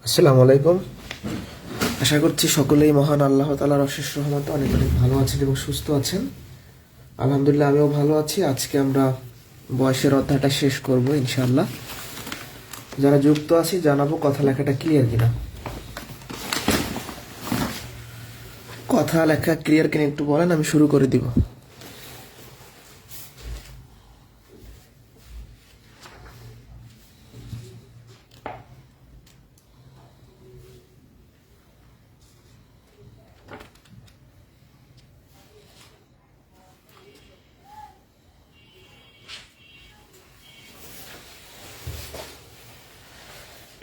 আসসালামু আলাইকুম। আশা করছি সকলেই মহান আল্লাহ তাআলার অশেষ রহমতে অনেক অনেক ভালো আছেন এবং সুস্থ আছেন। আলহামদুলিল্লাহ আমিও ভালো আছি। আজকে আমরা বয়সের অধ্যায়টা শেষ করব ইনশাআল্লাহ। যারা যুক্ত আছি জানাবো কথা লেখাটা ক্লিয়ার কিনা। কথা লেখা ক্লিয়ার কিনা একটু বলেন, আমি শুরু করে দিব।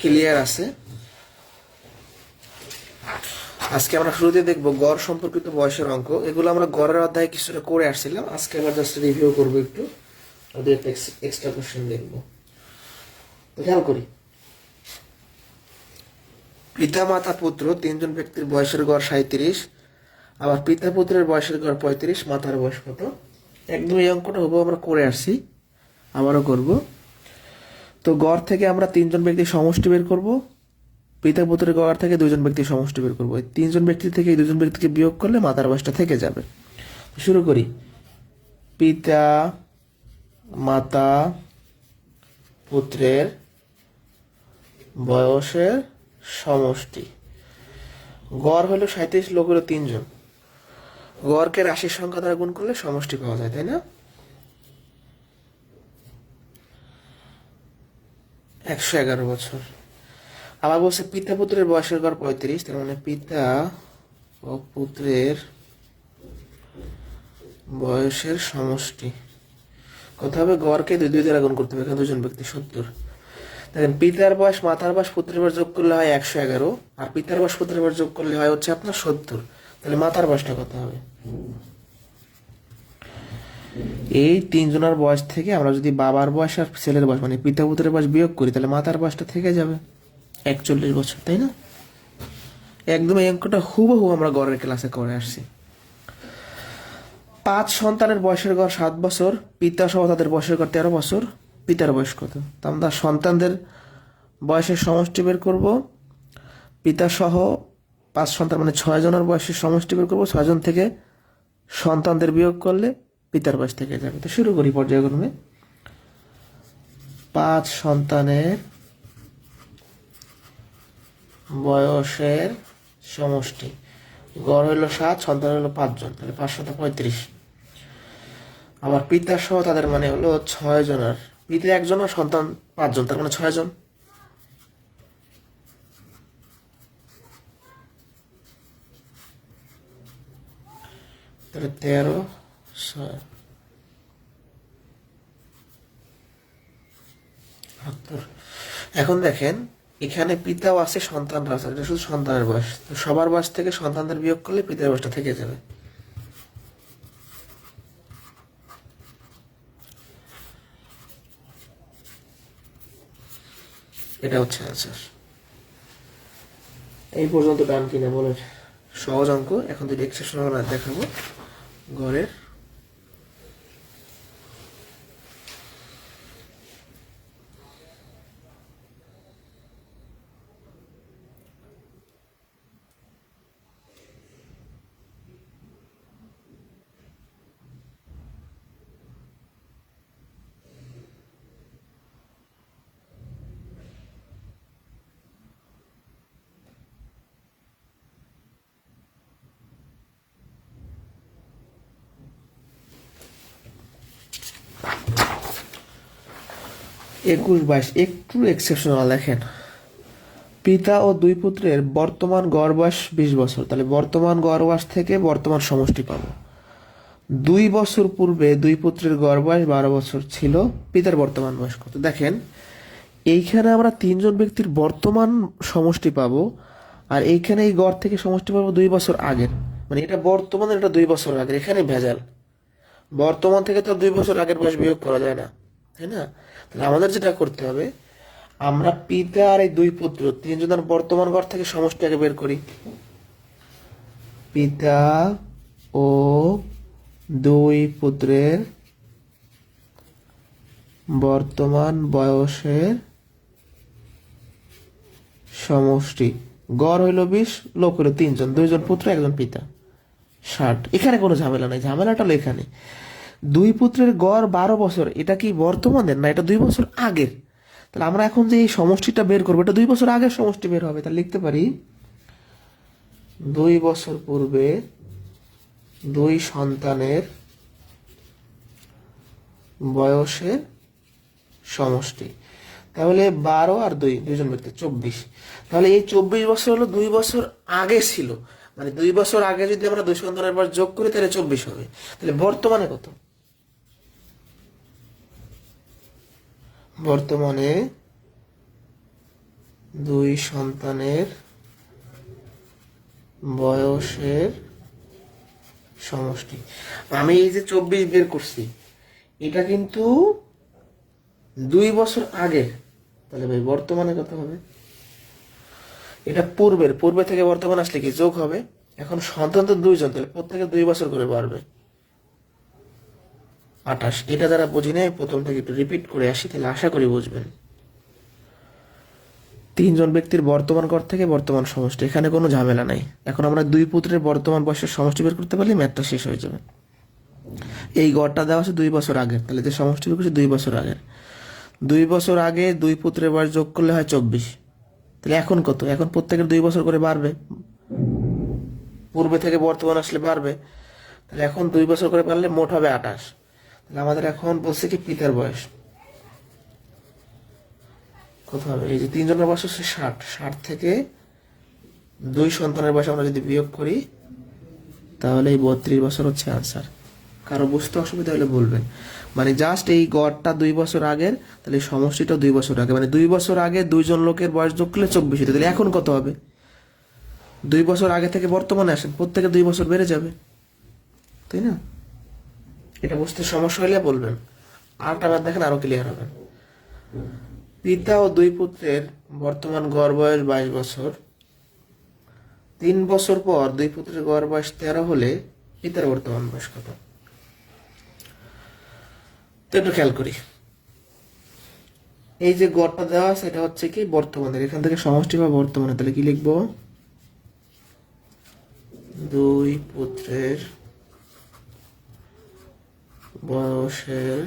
ক্লিয়ার আছে? আজকে আমরা শুরুতে দেখবো গড় সম্পর্কিত বয়সের অঙ্ক। এগুলো আমরা গড়ের অধ্যায়ে কিছুটা করে আসছিলাম, আজকে আবার জাস্ট রিভিউ করবো একটু, ওদের এক্সট্রা কোশ্চেন দেখবো। তো খেয়াল করি, পিতা মাতা পুত্র তিনজন ব্যক্তির বয়সের গড় 37, আবার পিতা পুত্রের বয়সের গড় 35, মাতার বয়স কত? একদম এই অঙ্কটা হবো আমরা করে আসছি, আবারও করব। তো গড় থেকে আমরা তিনজন ব্যক্তির সমষ্টি বের করব, পিতা পুত্রের গড় থেকে দুইজন ব্যক্তির সমষ্টি বের করবো। এই তিনজন ব্যক্তি থেকে এই দুজন ব্যক্তিকে বিয়োগ করলে মাতার বয়সটা থেকে যাবে। শুরু করি, পিতা মাতা পুত্রের বয়সের সমষ্টি। গড় হলো 37, লোক হলো তিনজন। গড়কে রাশির সংখ্যা দ্বারা গুণ করলে সমষ্টি পাওয়া যায়, তাই না? 111 বছর। আবার বলছে পিতা পুত্রের বয়সের গড় 35, তার মানে পিতা ও পুত্রের বয়সের সমষ্টি কত হবে? গড়কে দুই দুই দ্বারা গুণ করতে হবে, এখানে দুজন ব্যক্তি 70। দেখেন পিতার বয়স মাতার বয়স পুত্রের বয়স যোগ করলে হয় 111, আর পিতার বয়স পুত্রের বয়স যোগ করলে হয় হচ্ছে আপনার 70। তাহলে মাতার বয়সটা কত হবে? এই তিনজনের বয়স থেকে আমরা যদি বাবার বয়স আর ছেলের বয়স মানে পিতা পুত্রের বয়স বিয়োগ করি, তাহলে মাতার বয়সটা থেকে যাবে 41 বছর, তাই না? একদম এই অঙ্কটা হুবহু আমরা গড়ের ক্লাসে করে আসছি। 5 সন্তানের বয়সের গড় 7 বছর, পিতা সহ তাদের বয়সের গড় 13 বছর। পিতার বয়স কত? তা আমরা সন্তানদের বয়সের সমষ্টি বের করব। পিতা সহ 5 সন্তান মানে 6 জনের বয়সের সমষ্টি বের করবো। 6 জন থেকে সন্তানদের বিয়োগ করলে পিতার বয়স থেকে যাবে। তো শুরু করি পর্যায়ক্রমে। 5 সন্তানের বয়সের সমষ্টি, গড় হইল 7, সন্তান হলো 5 জন, তাহলে 5 7 35। আবার পিতা সহ তাদের মানে হলো 6 জনের, পিতা 1 জন আর সন্তান 5 জন, তার মানে 6 জন। তাহলে 13 6 72। এখন দেখেন এখানে পিতাও আছে সন্তানরা আছে, এটা শুধু সন্তানের বয়স, তো সবার বয়স থেকে সন্তানদের বিয়োগ করলে পিতার বয়সটা থেকে যাবে। এটা হচ্ছে অ্যান্সার। এই পর্যন্ত ডান কিনা বলেন? সহজ অঙ্ক। এখন যদি এক্সেপশনাল দেখাবো গড়ের। একুশ 22 একটু এক্সেপশনাল দেখেন। পিতা ও 2 পুত্রের বর্তমান গড় বয়স 20 বছর, তাহলে বর্তমান গড় বয়স থেকে বর্তমান সমষ্টি পাবো। 2 বছর পূর্বে 2 পুত্রের গড় বয়স 12 বছর ছিল, পিতার বর্তমান বয়স কত? দেখেন এইখানে আমরা 3 জন ব্যক্তির বর্তমান সমষ্টি পাবো, আর এইখানে এই গড় থেকে সমষ্টি পাবো 2 বছর আগের, মানে এটা বর্তমান, এটা 2 বছর আগের। এখানে ভেজাল, বর্তমান থেকে তো 2 বছর আগের বয়স বিয়োগ করা যায় না, তাই না? তাহলে আমাদের যেটা করতে হবে, আমরা পিতা আর এই 2 পুত্র 3 জনের বর্তমান গড় থেকে সমষ্টি আগে বের করি। পিতা ও 2 পুত্রের বর্তমান বয়সের সমষ্টি, গড় হইল 20, লোক হইল 3 জন, 2 জন পুত্র 1 জন পিতা, 60। এখানে কোনো ঝামেলা নাই, ঝামেলাটা হলো এখানে 2 পুত্রের গড় 12 বছর, এটা কি বর্তমানের না এটা 2 বছর আগের? তাহলে আমরা এখন যে এই সমষ্টিটা বের করবো, এটা 2 বছর আগের সমষ্টি বের হবে। তাহলে লিখতে পারি 2 বছর পূর্বে 2 সন্তানের বয়সের সমষ্টি, তাহলে 12 আর 2 দুজন ব্যক্তি 24। তাহলে এই 24 বছর হলো 2 বছর আগে ছিল, মানে 2 বছর আগে যদি আমরা 2 সন্তানের পর যোগ করি তাহলে 24 হবে। তাহলে বর্তমানে কত? বর্তমানে 2 সন্তানের বয়সের সমষ্টি, আমি এই যে 24 বের করছি এটা কিন্তু 2 বছর আগে, তাহলে ভাই বর্তমানে কত হবে? এটা পূর্বে থেকে বর্তমান আসলে কি যোগ হবে? এখন সন্তান তো 2 জন, তাহলে প্রত্যেকে 2 বছর করে বাড়বে, 28। এটা যারা বুঝি নাই প্রথম থেকে একটু রিপিট করে আসি, তাহলে আশা করি বুঝবেন। 3 জন ব্যক্তির বর্তমান গড় থেকে বর্তমান সমষ্টি, এখানে কোনো ঝামেলা নাই। এখন আমরা 2 পুত্রের বর্তমান বয়সের সমষ্টি বের করতে পারলে ম্যাথটা শেষ হয়ে যাবে। এই গড়টা দেওয়া আছে 2 বছর আগের, তাহলে যে সমষ্টি বের করছি 2 বছর আগের। 2 বছর আগে 2 পুত্রের বয়স যোগ করলে হয় 24। তাহলে এখন কত? এখন প্রত্যেকের 2 বছর করে বাড়বে, পূর্বে থেকে বর্তমান আসলে বাড়বে। তাহলে এখন 2 বছর করে পারলে মোট হবে 28। তাহলে আমাদের এখন বলছে কি পিতার বয়স কত হবে? এই যে 3 জনের বয়স হচ্ছে 60, 60 থেকে 2 সন্তানের বয়স আমরা যদি বিয়োগ করি তাহলে এই 32 বছর হচ্ছে আনসার। কারো বুঝতে অসুবিধা হলে বলবেন। মানে জাস্ট এই গড়টা 2 বছর আগের, তাহলে এই সমষ্টিটা 2 বছর আগে, মানে 2 বছর আগে 2 জন লোকের বয়স যোগ করলে 24 হতো। তাহলে এখন কত হবে? 2 বছর আগে থেকে বর্তমানে আসেন, প্রত্যেকে 2 বছর বেড়ে যাবে, তাই না? এটা বুঝতে সমস্যা হলে বলবেন। আরটা বার দেখেন, আরো ক্লিয়ার হবেন। পিতা ও 2 পুত্রের বর্তমান গড় বয়স 22 বছর। 3 বছর পর 2 পুত্রের গড় বয়স 13 হলে পিতার বর্তমান বয়স কত? তো একটু খেয়াল করি, এই যে গড়টা দেওয়া আছে এটা হচ্ছে কি বর্তমানের, এখান থেকে সমষ্টি বা বর্তমানে, তাহলে কি লিখবো? 2 পুত্রের বয়সের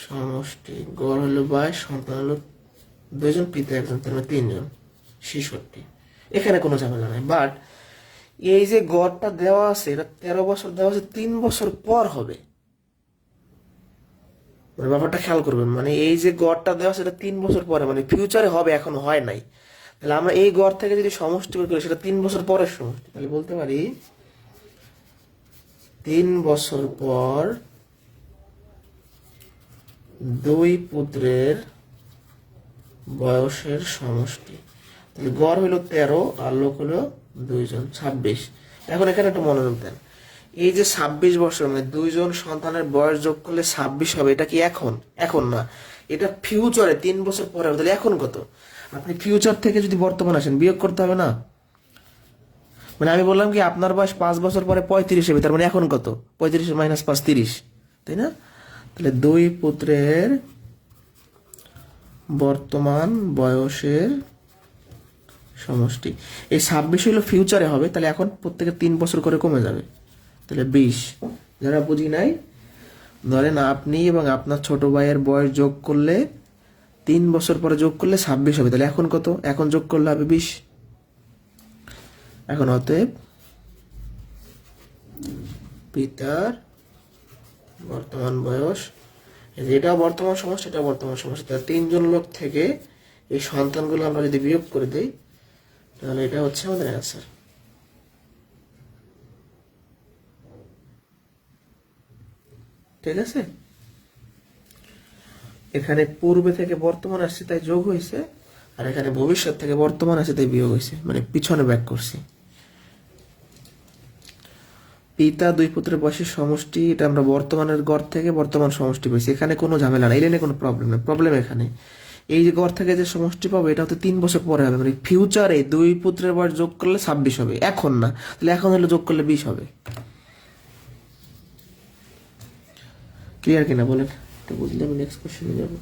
সমষ্টি, গড় হলো 22, সন্তান হলো 2 জন, পিতা 1 জন, তার মানে 3 জন, 66। এখানে কোনো ঝামেলা নাই। বাট এই যে গড়টা দেওয়া আছে এটা 13 বছর দেওয়া আছে, 3 বছর পর হবে। মানে ব্যাপারটা খেয়াল করবেন, মানে এই যে গড়টা দেওয়া আছে এটা 3 বছর পরে, মানে ফিউচারে হবে, এখন হয় নাই। তাহলে আমরা এই গড় থেকে যদি সমষ্টি বের করি সেটা 3 বছর পরের সমষ্টি, তাহলে বলতে পারি 3 বছর পর 2 পুত্রের বয়সের সমষ্টি। তাহলে গড় হলো 13 আর লোক হলো 2 জন, 26। এখন এখানে একটু মনোযোগ দেন, এই যে 26 বছর মানে 2 জন সন্তানের বয়স যোগ করলে 26 হবে, এটা কি এখন? এখন না, এটা ফিউচারে 3 বছর পরে হবে। তাহলে এখন কত? আপনি ফিউচার থেকে যদি বর্তমান আসেন বিয়োগ করতে হবে না? মানে আমি বললাম কি আপনার বয়স 5 বছর পরে 35 হবে, তার মানে এখন কত? 35 মাইনাস 5 30, তাই না? তাহলে 2 পুত্রের বর্তমান বয়সের সমষ্টি, এই 26 হলো ফিউচারে হবে, তাহলে এখন প্রত্যেকে 3 বছর করে কমে যাবে, তাহলে 20। যারা বুঝি নাই, ধরেন আপনি এবং আপনার ছোট ভাইয়ের বয়স যোগ করলে 3 বছর পরে যোগ করলে 26 হবে, তাহলে এখন কত? এখন যোগ করলে হবে 20। এখন অতএব পিতার বর্তমান বয়স, এটাও বর্তমান সমষ্টি, এটা বর্তমান সমষ্টি, তাহলে 3 জন লোক থেকে এই সন্তানগুলো আমরা যদি বিয়োগ করে দেই তাহলে এটা হচ্ছে আমাদের অ্যান্সার। ঠিক আছে? এখানে পূর্বে থেকে বর্তমান আসছে তাই যোগ হয়েছে, আর এখানে ভবিষ্যৎ থেকে বর্তমান আসছে তাই বিয়োগ হয়েছে, মানে পিছনে ব্যাক করছি। পিতা 2 পুত্রের বয়সের সমষ্টি, এটা আমরা বর্তমানের গড় থেকে বর্তমান সমষ্টি পেয়েছি, এখানে কোনো ঝামেলা নাই, এখানে কোনো প্রবলেম নেই। প্রবলেম এখানে এই যে গড় থেকে যে সমষ্টি পাবো এটা হচ্ছে 3 বছর পরে হবে, মানে ফিউচারে 2 পুত্রের বয়স যোগ করলে 26 হবে, এখন না। তাহলে এখন হলে যোগ করলে 20 হবে। ক্লিয়ার কিনা বলেন? তো বুঝলে আমি নেক্সট কোশ্চেনে যাবো।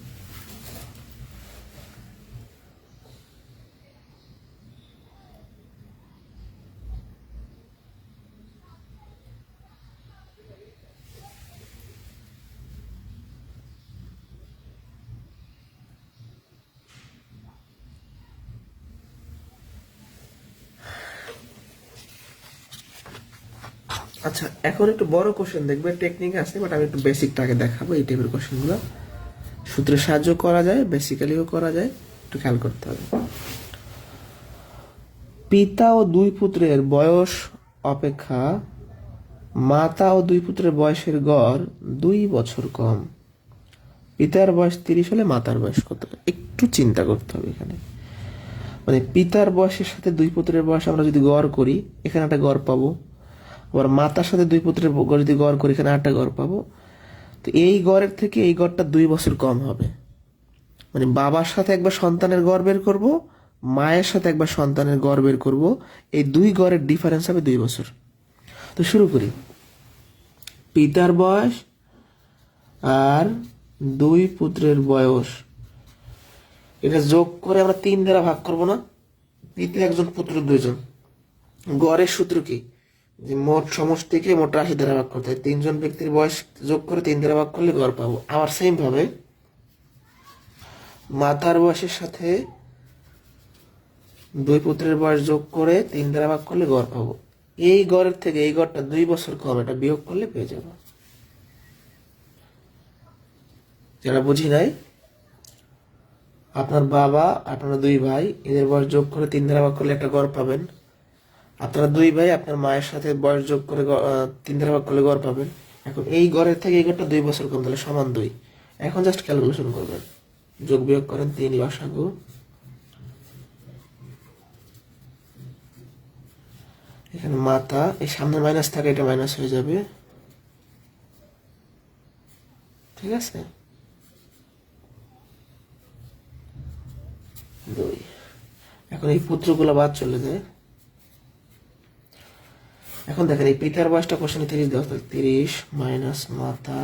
আচ্ছা, এখন একটু বড় কোশ্চেন দেখবে, টেকনিক আছে, বাট আমি একটু বেসিকটাকে দেখাবো। এই টাইপের কোশ্চেনগুলো সূত্রের সাহায্য করা যায়, বেসিক্যালিও করা যায়, একটু খেয়াল করতে হবে। পিতা ও 2 পুত্রের বয়স অপেক্ষা মাতা ও 2 পুত্রের বয়সের গড় 2 বছর কম। পিতার বয়স 30 হলে মাতার বয়স কত? একটু চিন্তা করতে হবে এখানে। মানে পিতার বয়সের সাথে 2 পুত্রের বয়স আমরা যদি গড় করি, এখানে একটা গড় পাবো। আবার মাতার সাথে 2 পুত্রের যদি গড় করি, এখানে একটা গড় পাবো। তো এই গড়ের থেকে এই গড়টা 2 বছর কম হবে। মানে বাবার সাথে একবার সন্তানের গড় বের করব, মায়ের সাথে একবার সন্তানের গড় বের করব, এই 2 গড়ের ডিফারেন্স হবে 2 বছর। তো শুরু করি। পিতার বয়স আর 2 পুত্রের বয়স, এটা যোগ করে আমরা 3 দ্বারা ভাগ করব না? পিতা 1 জন, পুত্র 2 জন। গড়ের সূত্র কি? যে মোট সমষ্টিকে মোট রাশি দ্বারা ভাগ করতে হয়। 3 জন ব্যক্তির বয়স যোগ করে 3 দ্বারা ভাগ করলে গড় পাবো। আবার সেম ভাবে মাতার বয়সের সাথে 2 পুত্রের বয়স যোগ করে 3 দ্বারা ভাগ করলে গড় পাবো। এই গড়ের থেকে এই গড়টা 2 বছর কম, এটা বিয়োগ করলে পেয়ে যাবো। যারা বুঝি নাই, আপনার বাবা, আপনারা 2 ভাই, এদের বয়স যোগ করে 3 দ্বারা ভাগ করলে একটা গড় পাবেন। আপনারা 2 ভাই আপনার মায়ের সাথে বয়স যোগ করে 3 দ্বারা ভাগ করলে গড় পাবেন। এখন এই গড়ের থেকে এই গড়টা 2 বছর কম, তাহলে সমান 2। এখন জাস্ট ক্যালকুলেশন করবেন, যোগ বিয়োগ করেন 3 লসাগু। এখানে মাথা, এই সামনে মাইনাস থাকে, এটা মাইনাস হয়ে যাবে, ঠিক আছে। 2। এখন এই পুত্রগুলো বাদ চলে যায়। এখন দেখেন এই পিতার বয়সটা কোশ্চেনে 30 দেওয়া, 30 মাইনাস মাথা,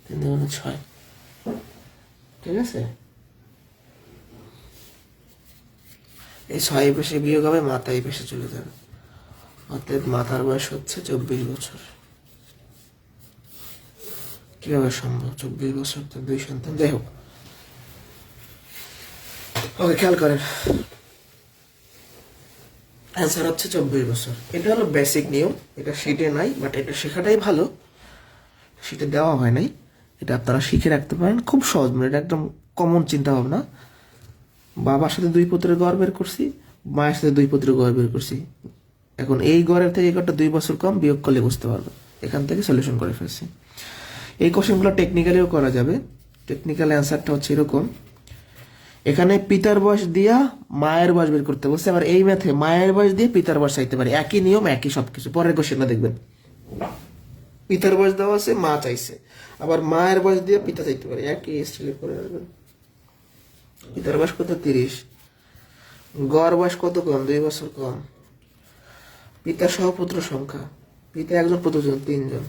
3 2 6, ঠিক আছে। এই 6 পেশে বিয়োগ হবে, মাথায় পেশে চলে যাবে, অর্থাৎ মাথার বয়স হচ্ছে 24 বছর। কিভাবে সম্ভব? 24 বছর তো 2 সন্তান, যাই হোক। ওকে, খেয়াল করেন, অ্যান্সার হচ্ছে 24 বছর। এটা হলো বেসিক নিয়ম, এটা শিটে নাই, বাট এটা শেখাটাই ভালো, শিটে দেওয়া হয় নাই। এটা আপনারা শিখে রাখতে পারেন, খুব সহজ, মানে এটা একদম কমন চিন্তা ভাবনা। বাবার সাথে 2 পুত্রের গড় বের করছি, মায়ের সাথে 2 পুত্রের গড় বের করছি। এখন এই গড়ের থেকে এই গড়টা 2 বছর কম, বিয়োগ করলে বুঝতে পারবে। এখান থেকে সলিউশন করে ফেলছি। এই কোশ্চেনগুলো টেকনিক্যালিও করা যাবে। টেকনিক্যাল অ্যান্সারটা হচ্ছে এরকম, এখানে পিতার বয়স দিয়া মায়ের বয়স বের করতে বলছে, আবার এই ম্যাথে মায়ের বয়স দিয়ে পিতার বয়স চাইতে পারে, একই নিয়ম, একই সবকিছু। পরের কোশ্চেনটা দেখবেন, পিতার বয়স দেওয়া আছে, মা চাইছে, আবার মায়ের বয়স দিয়ে পিতা চাইতে পারে, একই স্টাইলে করে রাখবেন। পিতার বয়স কত? 30। গড় বয়স কত কম? 2 বছর কম। পিতা সহ পুত্র সংখ্যা, পিতা 1 জন, পুত্র 3 জন।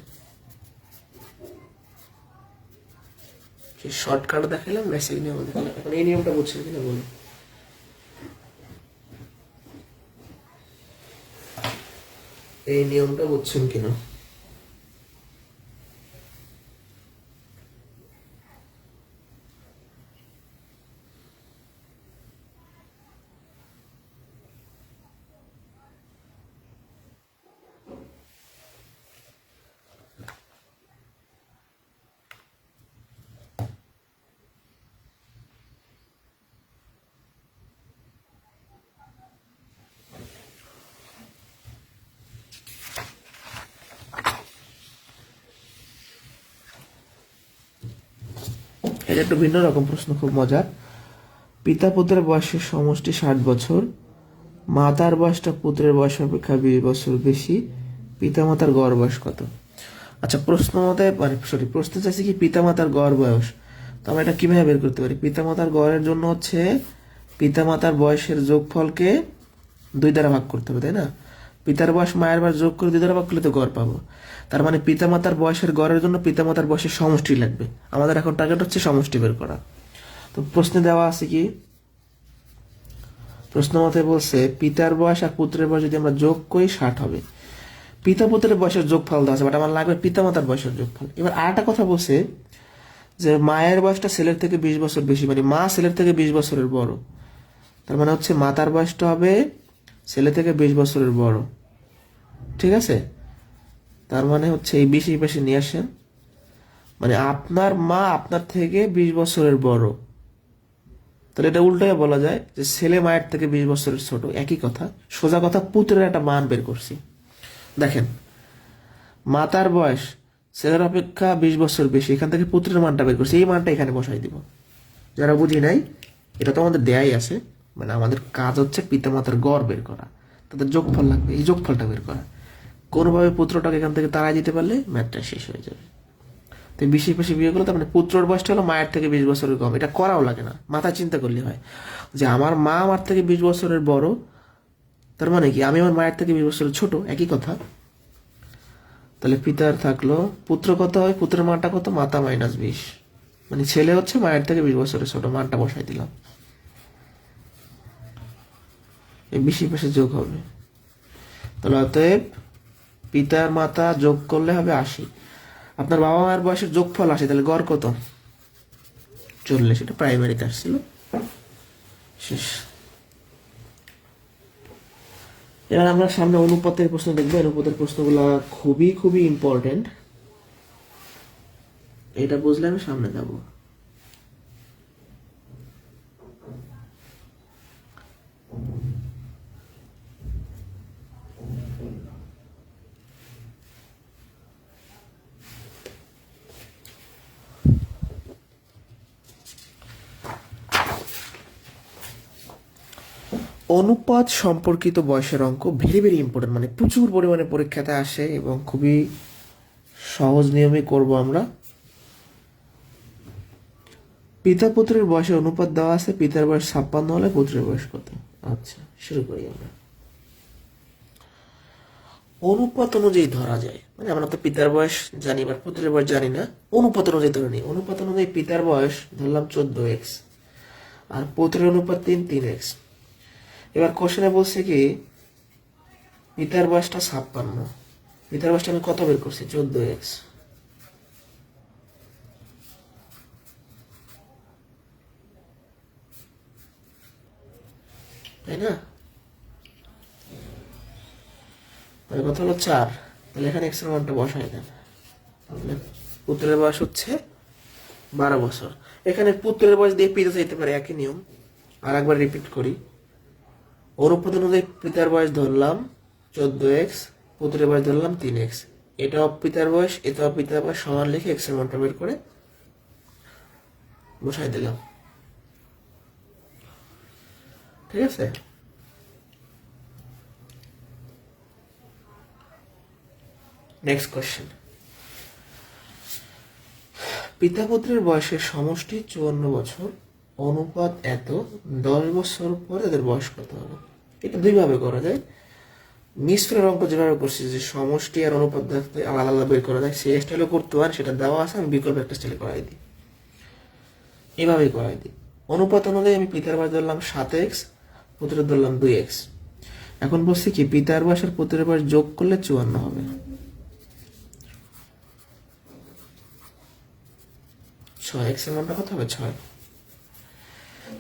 শর্টকাট দেখালাম, বেসিক নিয়ম দেখালাম। এখন এই নিয়মটা বুঝছেন কিনা বলুন? এই নিয়মটা বুঝছেন কিনা? এটা একটু ভিন্ন রকম প্রশ্ন, খুব মজার। পিতা পুত্রের বয়সের সমষ্টি 60 বছর, মাতার বয়সটা পুত্রের বয়স অপেক্ষা 20 বছর বেশি, পিতামাতার গড় বয়স কত? আচ্ছা, প্রশ্ন মতে মানে প্রশ্ন চাইছে কি পিতামাতার গড় বয়স। তো আমরা এটা কিভাবে বের করতে পারি? পিতামাতার গড়ের জন্য হচ্ছে পিতামাতার বয়সের যোগফলকে 2 দ্বারা ভাগ করতে হবে, তাই না? পিতার বয়স মায়ের বয়স যোগ করে 2 দ্বারা ভাগ করলে তো গড় পাবো। তার মানে পিতামাতার বয়সের গড়ের জন্য পিতামাতার বয়সের সমষ্টি লাগবে। আমাদের এখন টার্গেট হচ্ছে সমষ্টি বের করা। তো প্রশ্নে দেওয়া আছে কি, প্রশ্ন মতে বলছে পিতার বয়স আর পুত্রের বয়স যদি আমরা যোগ করি 60 হবে। পিতা পুত্রের বয়সের যোগফল দেওয়া আছে, বাট আমার লাগবে পিতামাতার বয়সের যোগফল। এবার আরেকটা কথা বলছে যে মায়ের বয়সটা ছেলের থেকে 20 বছর বেশি, মানে মা ছেলের থেকে 20 বছরের বড়। তার মানে হচ্ছে মাতার বয়সটা হবে ছেলে থেকে 20 বছরের বড়, ঠিক আছে। তার মানে হচ্ছে এই 20 এই পাশে নিয়ে আসেন, মানে আপনার মা আপনার থেকে 20 বছরের বড়। তাহলে এটা উল্টায় বলা যায় যে ছেলে মায়ের থেকে 20 বছরের ছোট, একই কথা। সোজা কথা, পুত্রের একটা মান বের করছি। দেখেন, মাতার বয়স ছেলের অপেক্ষা 20 বছর বেশি, এখান থেকে পুত্রের মানটা বের করছি, এই মানটা এখানে বসাই দিব। যারা বুঝি নাই, এটা তো আমাদের দেয়াই আছে, মানে আমাদের কাজ হচ্ছে পিতামাতার গড় বের করা, তাদের যোগফল লাগবে, এই যোগফলটা বের করা। কোনোভাবে পুত্রটাকে এখান থেকে তাড়াই দিতে পারলে ম্যাথটা শেষ হয়ে যাবে। তো 20 পাশে বিয়ে করলো, তার মানে পুত্রর বয়সটা হলো মায়ের থেকে 20 বছরের কম। এটা করাও লাগে না, মাথা চিন্তা করলে হয় যে আমার মা আমার থেকে 20 বছরের বড়, তার মানে কি আমি আমার মায়ের থেকে 20 বছরের ছোট, একই কথা। তাহলে পিতার থাকলো, পুত্র কত হয়? পুত্রের মানটা কত? মাতা মাইনাস 20, মানে ছেলে হচ্ছে মায়ের থেকে 20 বছরের ছোট, মানটা বসাই দিলাম। এই 20 পাশে যোগ হবে, তাহলে অতএব পিতার মাতা যোগ করলে হবে 80। আপনার বাবা মায়ের বয়সের যোগফল 80, তাহলে গড় কত? 40। এটা প্রাইমারিতে আসছিল, শেষ। এবার আমরা সামনে অনুপাতের প্রশ্ন দেখবো। অনুপাতের প্রশ্নগুলো খুবই খুবই ইম্পর্টেন্ট, এটা বুঝলে আমি সামনে যাব। অনুপাত সম্পর্কিত বয়সের অঙ্ক ভেরি ভেরি ইম্পর্টেন্ট, মানে প্রচুর পরিমাণে পরীক্ষাতে আসে এবং খুবই সহজ নিয়মে করব আমরা। পিতা পুত্রের বয়সের অনুপাত দেওয়া আছে, পিতার বয়স 56 হলে পুত্রের বয়স কত? আচ্ছা, শুরু করি আমরা। অনুপাত অনুযায়ী ধরা যায়, মানে আমরা তো পিতার বয়স জানি বা পুত্রের বয়স জানি না, অনুপাত অনুযায়ী ধরে নিই। অনুপাত অনুযায়ী পিতার বয়স ধরলাম 14x আর পুত্রের অনুপাত 3x। এবার কোশ্চেনে বলছে কি পিতার বয়সটা 56, পিতার বয়সটা আমি কত বের করছি? 14x, তাই না? তাহলে কত হলো 4, তাহলে এখানে x এর মানটা বসাই দেন। তাহলে পুত্রের বয়স হচ্ছে 12 বছর। এখানে পুত্রের বয়স দিয়ে পিতা চাইতে পারে, একই নিয়ম। আর একবার রিপিট করি, অনুপাত অনুযায়ী পিতার বয়স ধরলাম 14x, পুত্রের বয়স ধরলাম 3x। এটাও পিতার বয়স, এটাও পিতার বয়স, সমান লিখে x এর মানটা বের করে বসাই দিলাম। ঠিক আছে? নেক্সট কোশ্চেন, পিতা পুত্রের বয়সের সমষ্টি 54 বছর, অনুপাত এত, 10 বছর পরে তাদের বয়স কত হবে? এটা দুইভাবে করা যায়। মিশ্রের অঙ্ক যেভাবে করছি যে সমষ্টি আর অনুপাত দেখতে আলাদা আলাদা বের করা যায়, সেই স্টাইলও করতে পারেন, সেটা দেওয়া আছে, আমি বিকল্প একটা স্টাইলে করাই দিই, এভাবেই করাই দিই। অনুপাত অনুযায়ী আমি পিতার বয়স ধরলাম 7x, পুত্রের ধরলাম 2x। এখন বলছি কি পিতার বয়স আর পুত্রের বয়স যোগ করলে 54 হবে। 6x এর মানটা কত হবে? 6।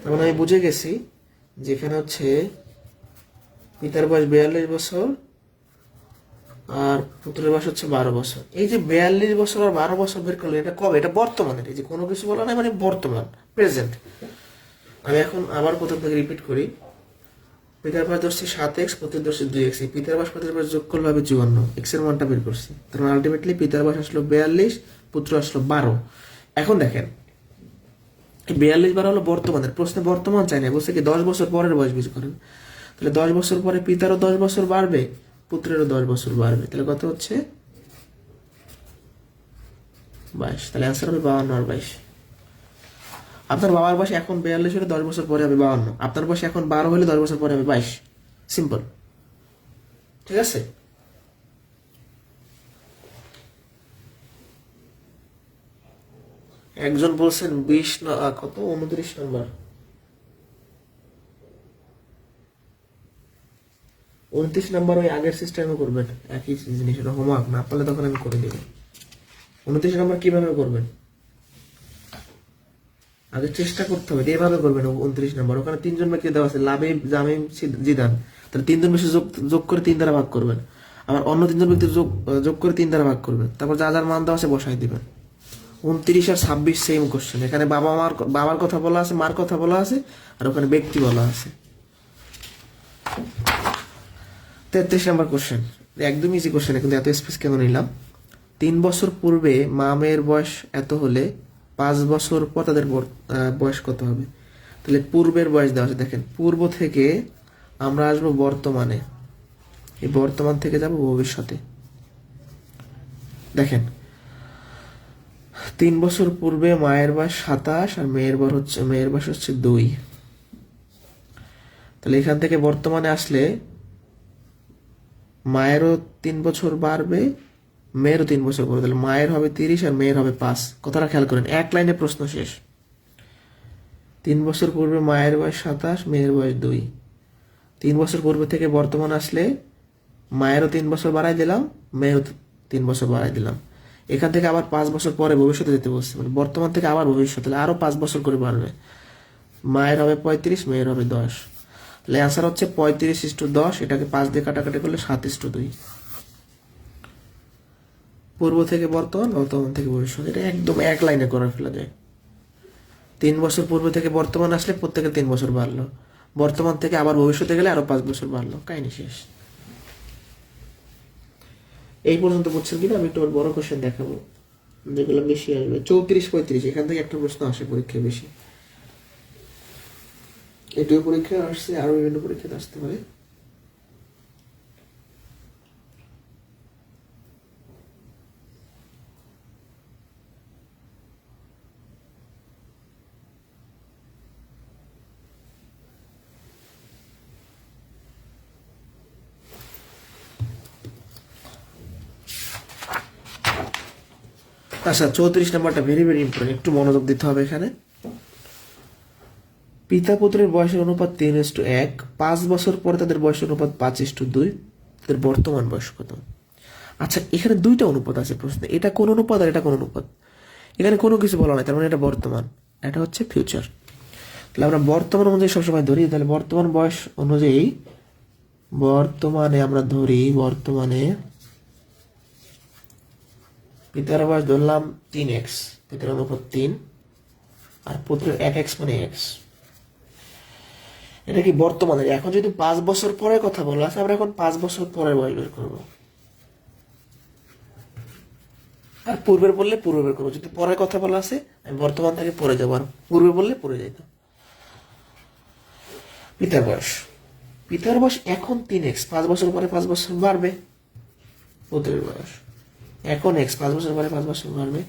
তার মানে আমি বুঝে গেছি যেখানে হচ্ছে পিতার বয়স 42 বছর আর পুত্রের বয়স হচ্ছে 12 বছর। এই যে 42 বছর আর 12 বছর বের করলে এটা কবে? এটা বর্তমানের, এই যে কোনো কিছু বলা নাই, মানে বর্তমান, প্রেজেন্ট। আমি এখন আবার প্রথম থেকে রিপিট করি, পিতার বয়স ধরছি 7x, পুত্রের ধরছি 2x। এই পিতার বয়স পুত্রের বয়স যোগ করলে হবে 54, x এর মানটা বের করছি। তার মানে আলটিমেটলি পিতার বয়স আসলো 42, পুত্র আসলো 12। এখন দেখেন 42-12 হলো বর্তমানের, প্রশ্নে বর্তমান চাই না, বলছে কি 10 বছর পরের বয়স বের করেন। তাহলে 10 বছর পরে পিতারও 10 বছর বাড়বে, পুত্রেরও 10 বছর বাড়বে, তাহলে কত হচ্ছে? 22। তাহলে অ্যান্সার হবে 52 আর 22। আপনার বাবার বয়স এখন 42 হলে 10 বছর পরে হবে 52, আপনার বয়স এখন 12 হলে 10 বছর পরে হবে 22। সিম্পল, ঠিক আছে? একজন বলছেন 20 কত 29 নম্বর, 29 নম্বর ওই আগের সিস্টেমে করবেন, একই জিনিস, এটা হোমওয়ার্ক না পারলে তখন আমি করে দেব। 29 নম্বর কিভাবে করবেন আগে চেষ্টা করতে হবে, এইভাবে করবেন। 29 নম্বর ওখানে 3 জন ব্যক্তি দেওয়া আছে, লাভে জামিম জিদান, তাহলে 3 জন বেশি যোগ করে 3 দ্বারা ভাগ করবেন, আবার অন্য 3 জন ব্যক্তি যোগ করে 3 দ্বারা ভাগ করবেন, তারপর যা যার মান দেওয়া আছে বসাই দিবেন। 29 আর 26 সেম কোশ্চেন, এখানে বাবার কথা বলা আছে, মার কথা বলা আছে, আর ওখানে ব্যক্তি বলা আছে। 33 নম্বর কোশ্চেন, একদম ইজি কোশ্চেন, কিন্তু এত স্পেস কেন নিলাম? 3 বছর পূর্বে মা মেয়ের বয়স এত হলে 5 বছর পর তাদের বয়স কত হবে? তাহলে পূর্বের বয়স দেওয়া আছে, দেখেন পূর্ব থেকে আমরা আসবো বর্তমানে, এই বর্তমান থেকে যাব ভবিষ্যতে। দেখেন 3 বছর পূর্বে মায়ের বয়স 27 আর মেয়ের বয়স হচ্ছে 2। তাহলে এখান থেকে বর্তমানে আসলে মায়েরও 3 বছর বাড়বে, মেয়েরও 3 বছর পড়বে, তাহলে মায়ের হবে 30 আর মেয়ের হবে 5। কথাটা খেয়াল করেন, এক লাইনে প্রশ্ন শেষ। 3 বছর পূর্বে মায়ের বয়স 27, মেয়ের বয়স 2। 3 বছর পূর্বে থেকে বর্তমান আসলে মায়েরও 3 বছর বাড়াই দিলাম, মেয়েরও 3 বছর বাড়াই দিলাম। এখান থেকে আবার 5 বছর পরে ভবিষ্যতে যেতে বলছে, মানে বর্তমান থেকে আবার ভবিষ্যৎ, তাহলে আরো 5 বছর করে বাড়বে। মায়ের হবে 35, মেয়ের হবে 10। তাহলে অ্যান্সার হচ্ছে 35:10। এটাকে 5 দিয়ে কাটাকাটি করলে 7:2। পূর্ব থেকে বর্তমান, বর্তমান থেকে ভবিষ্যৎ, এটা একদম এক লাইনে করে ফেলা যায়। 3 বছর পূর্ব থেকে বর্তমান আসলে প্রত্যেকে 3 বছর বাড়লো, বর্তমান থেকে আবার ভবিষ্যতে গেলে আরো 5 বছর বাড়লো, কাহিনী শেষ। এই পর্যন্ত বুঝছেন কিনা? আমি একটু বড় কোশ্চেন দেখাবো যেগুলো বেশি আসবে। 34-35, এখান থেকে একটা প্রশ্ন আসে পরীক্ষায় বেশি। এটিও পরীক্ষায় আসছে, আরো বিভিন্ন পরীক্ষাতে আসতে পারে। আচ্ছা, 34 নাম্বারটা ভেরি ভেরি ইম্পর্টেন্ট, একটু মনোযোগ দিতে হবে এখানে। পিতা পুত্রের বয়সের অনুপাত 3:1, 5 বছর পরে তাদের বয়সের অনুপাত 5:2, তাদের বর্তমান বয়স কত? আচ্ছা, এখানে দুইটা অনুপাত আছে প্রশ্নে, এটা কোন অনুপাত আর এটা কোন অনুপাত? এখানে কোনো কিছু বলা নাই, তার মানে এটা বর্তমান, এটা হচ্ছে ফিউচার। তাহলে আমরা বর্তমান অনুযায়ী সবসময় ধরি, তাহলে বর্তমান বয়স অনুযায়ী বর্তমানে আমরা ধরি, বর্তমানে পিতার বয়স ধরলাম 3x, পিতার অনুপাত 3, আর পুত্রের 1x মানে x। এটা কি বর্তমানে? এখন যদি 5 বছর পরে কথা বলা আছে, আমরা এখন 5 বছর পরে বয়স বের করবো, আর পূর্বের বললে পূর্বে বের করবো। যদি পরের কথা বলা আছে, আমি বর্তমান থেকে পরে যাবো, আর পূর্বে বললে পরে যাইতো। পিতার বয়স, পিতার বয়স এখন 3x, 5 বছর পরে 5 বছর বাড়বে। পুত্রের বয়স এখন x, 5 বছর পরে 5 বছর বাড়বে।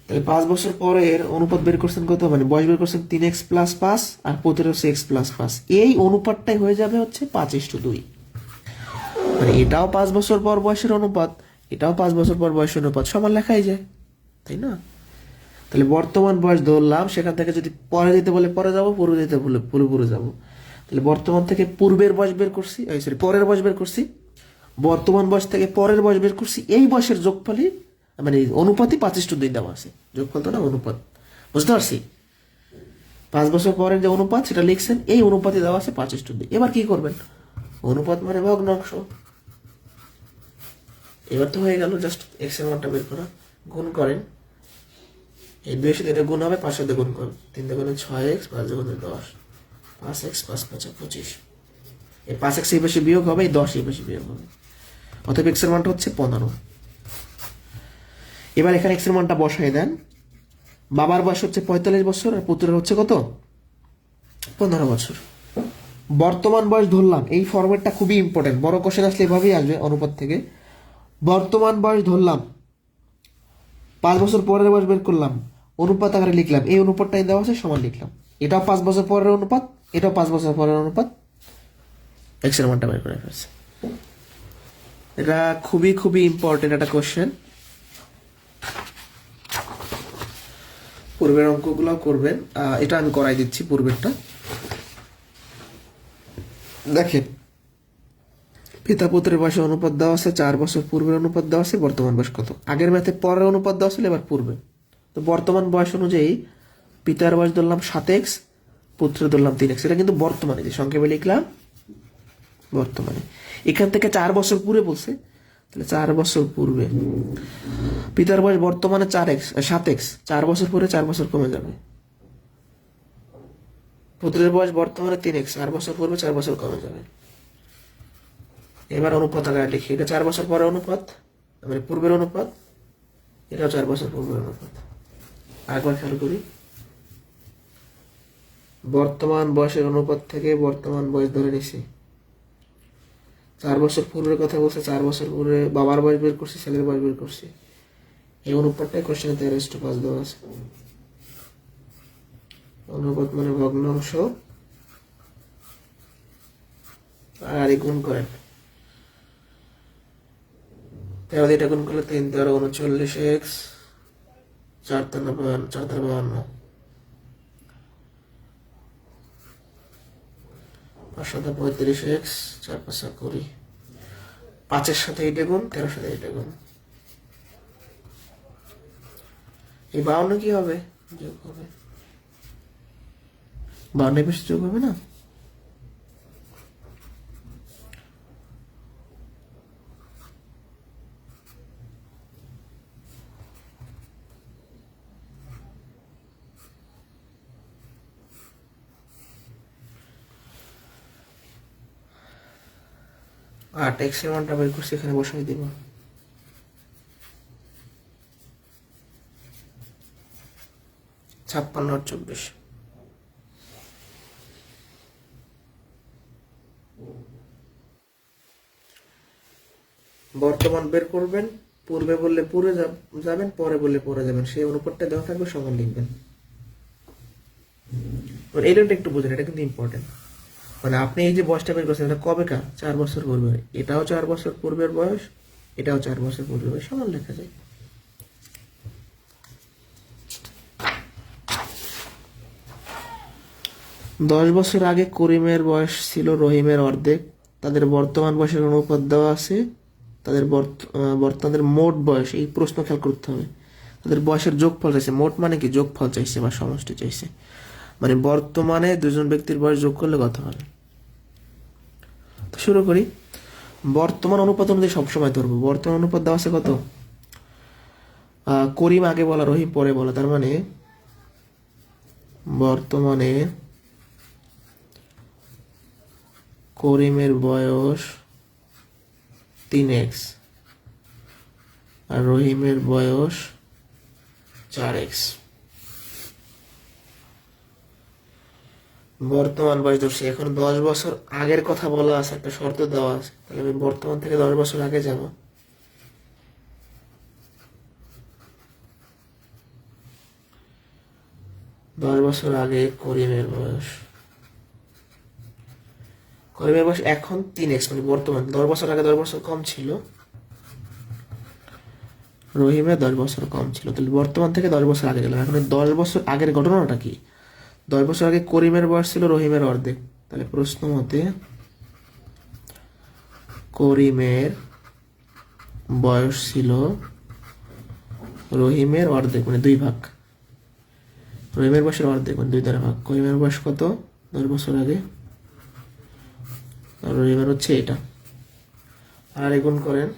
তাহলে 5 বছর পরের অনুপাত বের করছেন কত, মানে বয়স বের করছেন 3x + 5, আর পুত্রের হচ্ছে x + 5। এই অনুপাতটাই হয়ে যাবে হচ্ছে 5:2। মানে এটাও 5 বছর পর বয়সের অনুপাত, এটাও 5 বছর পর বয়সের অনুপাত, সমান লেখাই যায়, তাই না? তাহলে বর্তমান বয়স ধরলাম, সেখান থেকে যদি পরে দিতে বলে পরে যাবো, পূর্বে দিতে বলে পূর্বে যাবো। তাহলে বর্তমান থেকে পূর্বের বয়স বের করছি, সরি পরের বয়স বের করছি, বর্তমান বয়স থেকে পরের বয়স বের করছি, এই বয়সের যোগফলই মানে অনুপাতই 5:2 দেওয়া আছে। যোগফল তো না, অনুপাত, বুঝতে পারছি? 5 বছর পরের যে অনুপাত সেটা লিখছেন, এই অনুপাতই দেওয়া আছে 5:2। এবার কি করবেন? অনুপাত মানে ভগ্নাংশ। এবার তো হয়ে গেল, জাস্ট এক্স এর মানটা বের করা। গুণ করেন, এই 2 সাথে এটা গুণ হবে, 5 সাথে গুণ করুন, 3 দুগুণে 6x, 5 দুগুণে 10, 5x 5 5 25। এই 5x এই পাশে বিয়োগ হবে, এই 10 এই পাশে বিয়োগ হবে, অতএব x এর মানটা হচ্ছে 15। এবার এখানে x এর মানটা বসাই দেন। বাবার বয়স হচ্ছে 45 বছর, আর পুত্রের হচ্ছে কত? 15 বছর। বর্তমান বয়স ধরলাম, এই ফরম্যাটটা খুবই ইম্পর্টেন্ট, বড় কোশ্চেন আসলে এভাবেই আসবে অনুপাত থেকে। বর্তমান বয়স ধরলাম, 5 বছর পরের বয়স বের করলাম, অনুপাত আকারে লিখলাম, এই অনুপাতটাই দেওয়া আছে, সমান লিখলাম। এটাও 5 বছর পরের অনুপাত, এটাও 5 বছর পরের অনুপাত, এক্স এর মানটা বের করে ফেলছে। এটা খুবই খুবই ইম্পর্টেন্ট একটা কোশ্চেন। পূর্বের অঙ্কগুলো করবেন, এটা আমি করাই দিচ্ছি পূর্বেরটা। দেখেন, পিতা পুত্রের বয়সের অনুপাত দেওয়া আছে, 4 বছর পূর্বের অনুপাত দেওয়া আছে, বর্তমান বয়স কত? আগের ম্যাথে পরের অনুপাত দেওয়া ছিল, এবার পূর্বে। তো বর্তমান বয়স অনুযায়ী পিতার বয়স ধরলাম 7x, পুত্রের ধরলাম 3x। এটা কিন্তু বর্তমানে, যে সংক্ষেপে লিখলাম বর্তমানে। এখান থেকে 4 বছর পূর্বে বলছে, তাহলে 4 বছর পূর্বে পিতার বয়স বর্তমানে 7x, 4 বছর পরে 4 বছর কমে যাবে। পুত্রের বয়স বর্তমানে 3x, 4 বছর পূর্বে 4 বছর কমে যাবে। এবার অনুপাত আকারে লিখি, এটা 4 বছর পরে অনুপাত, মানে পূর্বের অনুপাত, এটাও 4 বছর পূর্বের অনুপাত। আরেকবার খেয়াল করি, বর্তমান বয়সের অনুপাত থেকে বর্তমান বয়স ধরে নিছি। 4 বছর পূর্বের কথা বলছে, 4 বছর পূর্বে বাবার বয়স বের করছি, ছেলের বয়স বের করছি। এই অনুপাতটাই কোশ্চেনে 13:5 দেওয়া আছে। অনুপাত মানে ভগ্নাংশ, আর গুণ করেন, 13 দিয়ে গুণ করলে 3 13 39x, 4 3 52, 4 3 52, 5 7 35x, 4 5 20, 5-এর সাথে এইটা গুণ, 13 সাথে এইটা গুণ, এই 52 কি হবে? যোগ হবে। 52 বেশি যোগ হবে না? আট এক্স এর মানটা বের করছি, এখানে বসাই দিব। ছাপ্পান্ন আর 24। বর্তমান বের করবেন, পূর্বে বললে পূর্বে যাবেন, পরে বললে পরে যাবেন, সেই অনুপাতটা দেওয়া থাকবে, সমান লিখবেন। এই লাইনটা একটু বুঝেন, এটা কিন্তু ইম্পর্টেন্ট। মানে আপনি এই যে বয়সটা বের করছেন, এটা কবেকার? 4 বছর পূর্বে। এটাও 4 বছর পূর্বের বয়স, এটাও 4 বছর পূর্বের বয়স, সমান লেখা যায়। দশ বছর আগে করিমের বয়স ছিল রহিমের অর্ধেক। তাদের বর্তমান বয়সের অনুপাত দেওয়া আছে। তাদের বর্তমানের মোট বয়স, এই প্রশ্ন খেয়াল করতে হবে। তাদের বয়সের যোগফল চাইছে। মোট মানে কি? যোগফল চাইছে বা সমষ্টি চাইছে। মানে বর্তমানে দুজন ব্যক্তির বয়স যোগ করলে কত হবে। তো শুরু করি। বর্তমান অনুপাত অনুযায়ী সবসময় ধরবো। বর্তমান অনুপাত দেওয়া আছে কত? করিম আগে বলা, রহিম পরে বলা। তার মানে বর্তমানে করিমের বয়স 3x আর রহিমের বয়স 4x। বর্তমান বয়স ধরছি। এখন 10 বছর আগের কথা বলা আছে, একটা শর্ত দেওয়া আছে। তাহলে আমি বর্তমান থেকে 10 বছর আগে যাব। দশ বছর আগে করিমের বয়স এখন 3x, মানে বর্তমান। 10 বছর আগে 10 বছর কম ছিল, রহিমের 10 বছর কম ছিল। তাহলে বর্তমান থেকে 10 বছর আগে গেলাম। এখন 10 বছর আগের ঘটনাটা কি? 10 বছর আগে করিমের বয়স ছিল রহিমের অর্ধেক। তাহলে প্রশ্ন মতে করিমের বয়স ছিল রহিমের অর্ধেক, মানে 2 ভাগ। রহিমের বয়সের অর্ধেক মানে 2 দ্বারা ভাগ। করিমের বয়স কত 10 বছর আগে? আর রহিমের হচ্ছে এটা। আর গুণ করেন।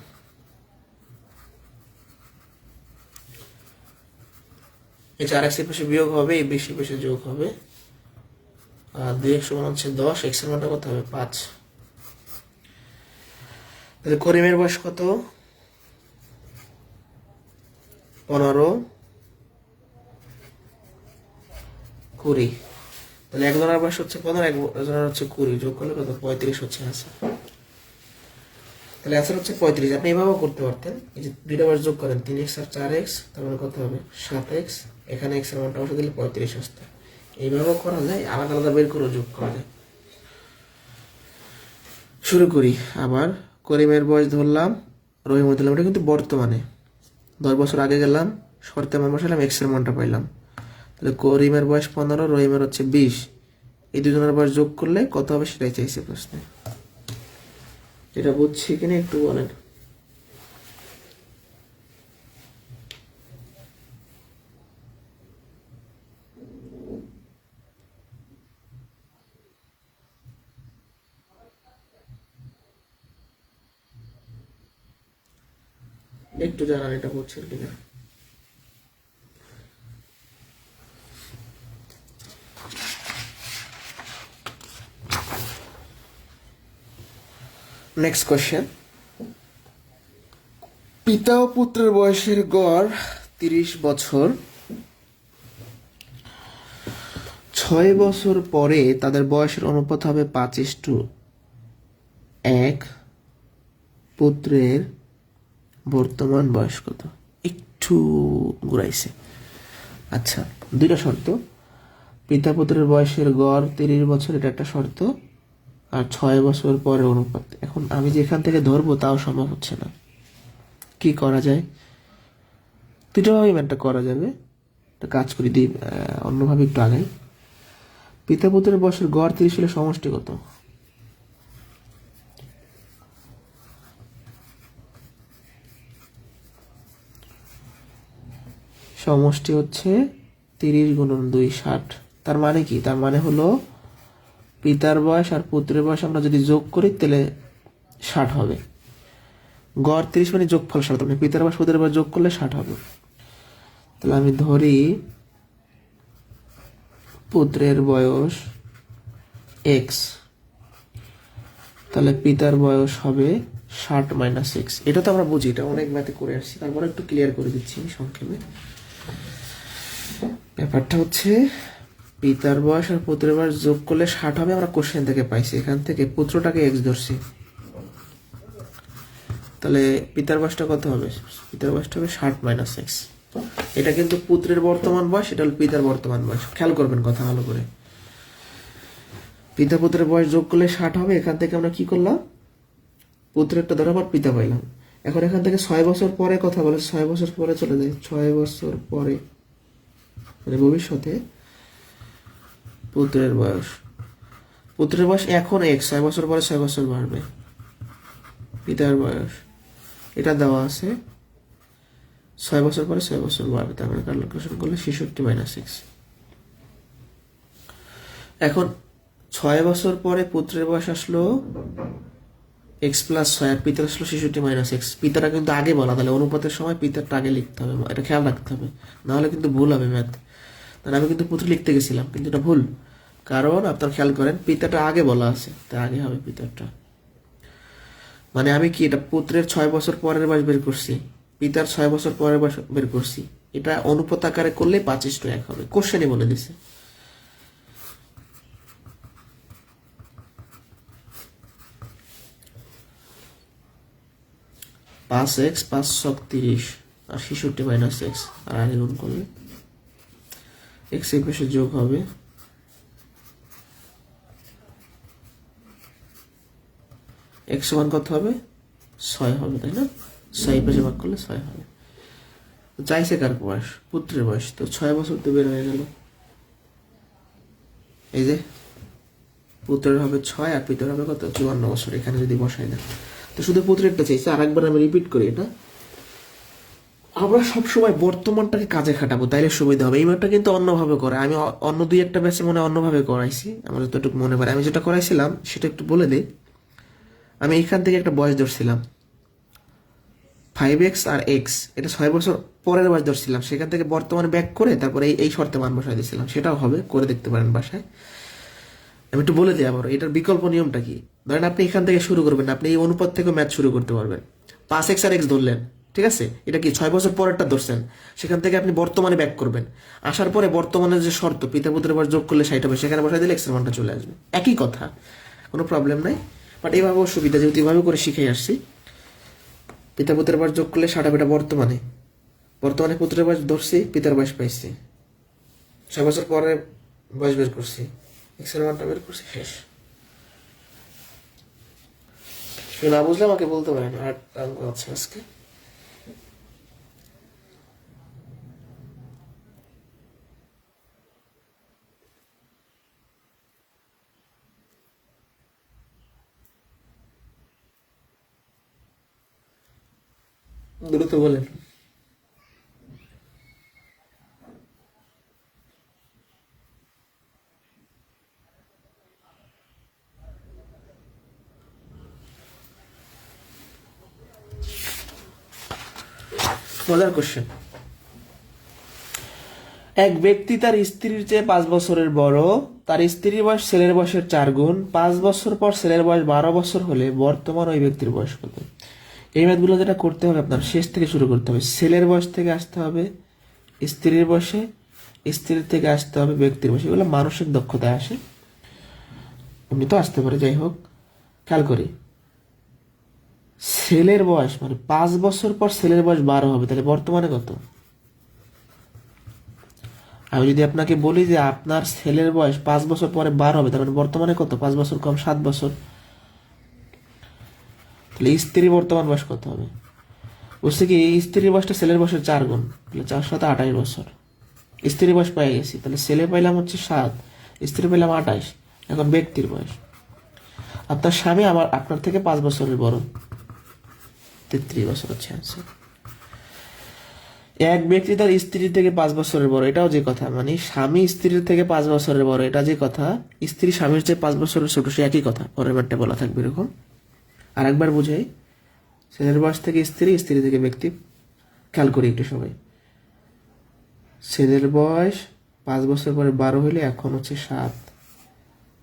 এই 4x এর পাশে বিয়োগ হবে, এই বেশি পাশে যোগ হবে। আর 2x সমান হচ্ছে 10, x এর মানটা কত হবে? 5। তাহলে করিমের বয়স কত? 15, 20। তাহলে একজনের বয়স হচ্ছে 15, একজনের হচ্ছে 20, যোগ করলে কত? 35 হচ্ছে আনসার। তাহলে আনসার হচ্ছে 35। আপনি এভাবেও করতে পারতেন, এই যে দুইটা বয়স যোগ করেন, 3x আর 4x, তারপরে কত হবে? 7x। এখানে x এর মানটা বসে দিলে 35 আসতো। এইভাবেও করা যায়, আলাদা আলাদা বের করে যোগ করা যায়। শুরু করি আবার। করিমের বয়স ধরলাম, রহিম ধরলাম, এটা কিন্তু বর্তমানে। 10 বছর আগে গেলাম, শর্তে মান বসালাম, x এর মানটা পাইলাম। তাহলে করিমের বয়স 15, রহিমের হচ্ছে 20। এই দুজনের বয়স যোগ করলে কত হবে সেটাই চাইছে প্রশ্নে। এটা বুঝছি কিনা একটু বলেন। একটু জানান এটা বুঝছেন কিনা। Next question. পিতা ও পুত্রের বয়সের গড় 30 বছর। 6 বছর পরে তাদের বয়সের অনুপাত হবে 5:1। পুত্রের বর্তমান বয়স কত? একটু ঘুরাইছে। আচ্ছা, দুইটা শর্ত। পিতা পুত্রের বয়সের গড় 30 বছর, এটা একটা শর্ত। আর 6 বছর পরে অনুপাত। এখন আমি যেখান থেকে ধরবো তাও সম্ভব হচ্ছে না। কি করা যায়? দুটোভাবেই ম্যানটা করা যাবে। একটা কাজ করি, দিই অন্যভাবে একটু আগাই। পিতা পুত্রের বয়সের গড় 30 হলে সমষ্টি কত? সমষ্টি হচ্ছে 30 × 2 = 60। তার মানে কি? তার মানে হলো পিতার বয়স আর পুত্রের বয়স আমরা যদি যোগ করি তাহলে 60 হবে। গড় 30 মানে যোগফল 60 হবে, পিতার বয়স পুত্রের বয়স যোগ করলে 60 হবে। তাহলে আমি ধরি পুত্রের বয়স x, তাহলে পিতার বয়স হবে 60 মাইনাস x। এটা তো আমরা বুঝি, এটা অনেক ম্যাথে করে আসছি, তারপরে একটু ক্লিয়ার করে দিচ্ছি সংক্ষেপে। ব্যাপারটা হচ্ছে পিতার বয়স আর পুত্রের বয়স যোগ করলে 60 হবে, আমরা কোশ্চেন থেকে পাইছি। এখান থেকে পুত্রটাকে x ধরছি, তাহলে পিতার বয়সটা কত হবে? পিতার বয়সটা হবে 60 মাইনাস x। এটা কিন্তু পুত্রের বর্তমান বয়স, এটা হলো পিতার বর্তমান বয়স। খেয়াল করবেন কথা ভালো করে। পিতা পুত্রের বয়স যোগ করলে 60 হবে। এখান থেকে আমরা কি করলাম? পুত্রেরটা ধরার পর পিতা পাইলাম। এখন এখান থেকে 6 বছর পরে কথা বলে, 6 বছর পরে চলে যায়, 6 বছর পরে মানে ভবিষ্যতে পুত্রের বয়স এখন x, 6 বছর পরে 6 বছর বাড়বে। পিতার বয়স এটা দেওয়া আছে, 6 বছর পরে 6 বছর বাড়বে, তার মানে ক্যালকুলেশন করলে 66 মাইনাস x। এখন 6 বছর পরে পুত্রের বয়স আসলো x প্লাস 6, আর পিতার আসলো 66 মাইনাস x। পিতাটা কিন্তু আগে বলা, তাহলে অনুপাতের সময় পিতারটা আগে লিখতে হবে, এটা খেয়াল রাখতে হবে, নাহলে কিন্তু ভুল হবে ম্যাথ। তাহলে আমি কিন্তু পুত্র লিখতে গেছিলাম, কিন্তু এটা ভুল, কারণ আপনার খেয়াল করেন পিতাটা আগে বলা আছে, তাই আগে হবে পিতারটা। মানে আমি কি এটা পুত্রের 6 বছর পরের বয়স বের করছি, পিতার 6 বছর পরের বয়স বের করছি, এটা অনুপাত আকারে করলে 5:1 হবে। কোশ্চেনই বলে দিছে। পাঁচ এক্স 5 ছক 30 আর 66 মাইনাস এক্স, আর আগে গুণ করলে এক্স এই পাশে যোগ হবে, এক্স সমান কত হবে? 6 হবে, তাই না? 6 এই পাশে ভাগ করলে 6 হবে। চাইছে কার বয়স? পুত্রের বয়স। তো 6 বছর তো বের হয়ে গেল, এই যে পুত্রের হবে 6 আর পিতার হবে কত? 54 বছর। এখানে যদি বসাই না, তো শুধু পুত্রেরটা চাইছে। আর একবার আমি রিপিট করি, এটা আমরা সবসময় বর্তমানটাকে কাজে খাটাবো, তাইলে সুবিধা হবে। এই ম্যাথটা কিন্তু অন্যভাবে করে, আমি অন্য 2-1টা ব্যাচে মনে অন্যভাবে করাইছি, আমার যতটুকু মনে পড়ে। আমি যেটা করাইছিলাম সেটা একটু বলে দিই। আমি এখান থেকে একটা বয়স ধরছিলাম 5x আর x, এটা 6 বছর পরের বয়স ধরছিলাম, সেখান থেকে বর্তমানে ব্যাক করে তারপরে এই শর্তে মান বসাই দিয়েছিলাম। সেটাও হবে, করে দেখতে পারেন বাসায়। আমি একটু বলে দিই আবার এটার বিকল্প নিয়মটা কি। ধরেন আপনি এখান থেকে শুরু করবেন, আপনি এই অনুপাত থেকে ম্যাথ শুরু করতে পারবেন। 5x আর x ধরলেন, ঠিক আছে? এটা কি 6 বছর পরেরটা ধরছেন, সেখান থেকে আপনি বর্তমানে ব্যাক করবেন। আসার পরে বর্তমানের যে শর্ত পিতা পুত্রের বয়স যোগ করলে 60 হবে, সেখানে বসাই দিলে x এর মানটা চলে আসবে। একই কথা, কোনো প্রবলেম নাই। বাট এইভাবে সুবিধা, যেহেতু এইভাবে করে শিখে আসছি। পিতা পুত্রের বয়স যোগ করলে 60 হবে, এটা বর্তমানে পুত্রের বয়স ধরছি, পিতার বয়স পাইছি, 6 বছর পরে বয়স বের করছি, x এর মানটা বের করছি, শেষ। না বুঝলে আমাকে বলতে পারেন, আর অঙ্ক আছে আজকে। দ্রুত বলেন। মজার কোশ্চেন। এক ব্যক্তি তার স্ত্রীর চেয়ে 5 বছরের বড়, তার স্ত্রীর বয়স ছেলের বয়সের 4 গুণ। 5 বছর পর ছেলের বয়স 12 বছর হলে বর্তমান ওই ব্যক্তির বয়স কত? এই ম্যাথগুলো যেটা করতে হবে আপনার শেষ থেকে শুরু করতে হবে। ছেলের বয়স থেকে আসতে হবে স্ত্রীর বয়সে, স্ত্রীর থেকে আসতে হবে ব্যক্তির বয়সে। এগুলো মানসিক দক্ষতায় আসে, এমনি তো আসতে পারে। যাই হোক, খেয়াল করি, ছেলের বয়স মানে 5 বছর পর ছেলের বয়স 12 হবে, তাহলে বর্তমানে কত? আমি যদি আপনাকে বলি যে আপনার ছেলের বয়স 5 বছর পরে 12 হবে, তার মানে বর্তমানে কত? 5 বছর কম 7 বছর। তাহলে স্ত্রীর বর্তমান বয়স কত হবে? বুঝছে কি? স্ত্রীর বয়সটা ছেলের বয়সের 4 গুণ, তাহলে 4 7 28 বছর। স্ত্রীর বয়স পেয়ে গেছি, তাহলে ছেলে পাইলাম হচ্ছে 7, স্ত্রী পেলাম 28। এখন ব্যক্তির বয়স, আপনার স্বামী আপনার থেকে 5 বছরের বড়, 33 বছর হচ্ছে আনসার। এক ব্যক্তি তার স্ত্রী থেকে 5 বছরের বড়, এটাও যে কথা, মানে স্বামী স্ত্রীর থেকে 5 বছরের বড়, এটা যে কথা। স্ত্রী স্বামীর চেয়ে 5 বছরের ছোট, সে একই কথা, পরের বারটা বলা থাকবে এরকম। আর একবার বুঝাই, ছেলের বয়স থেকে স্ত্রী, স্ত্রী থেকে ব্যক্তি। খেয়াল করি একটু সবাই, ছেলের বয়স 5 বছর পরে 12 হইলে এখন হচ্ছে 7।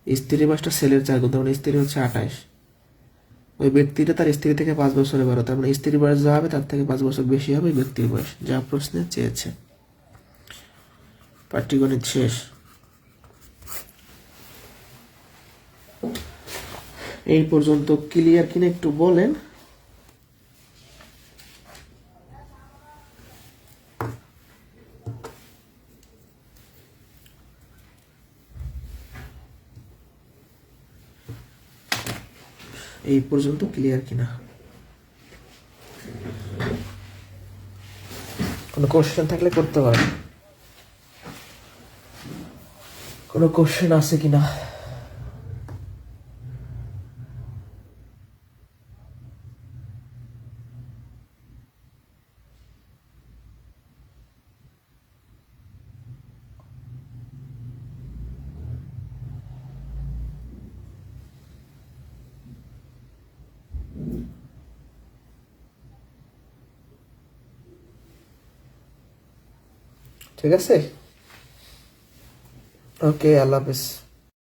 স্ত্রীর বয়সটা ছেলের 4 গুণ, তার মানে স্ত্রী হচ্ছে 28। ওই ব্যক্তিটা তার স্ত্রী থেকে 5 বছরের বড়, তার মানে স্ত্রীর বয়স যা হবে তার থেকে 5 বছর বেশি হবে ওই ব্যক্তির বয়স, যা প্রশ্নে চেয়েছে। পাটিগণিত শেষ। এই পর্যন্ত ক্লিয়ার কিনা একটু বলেন। এই পর্যন্ত ক্লিয়ার কিনা? কোনো কোশ্চেন থাকলে করতে পারেন। কোনো কোশ্চেন আছে কিনা? ঠিক আছে, ওকে, আল্লাহ হাফেজ।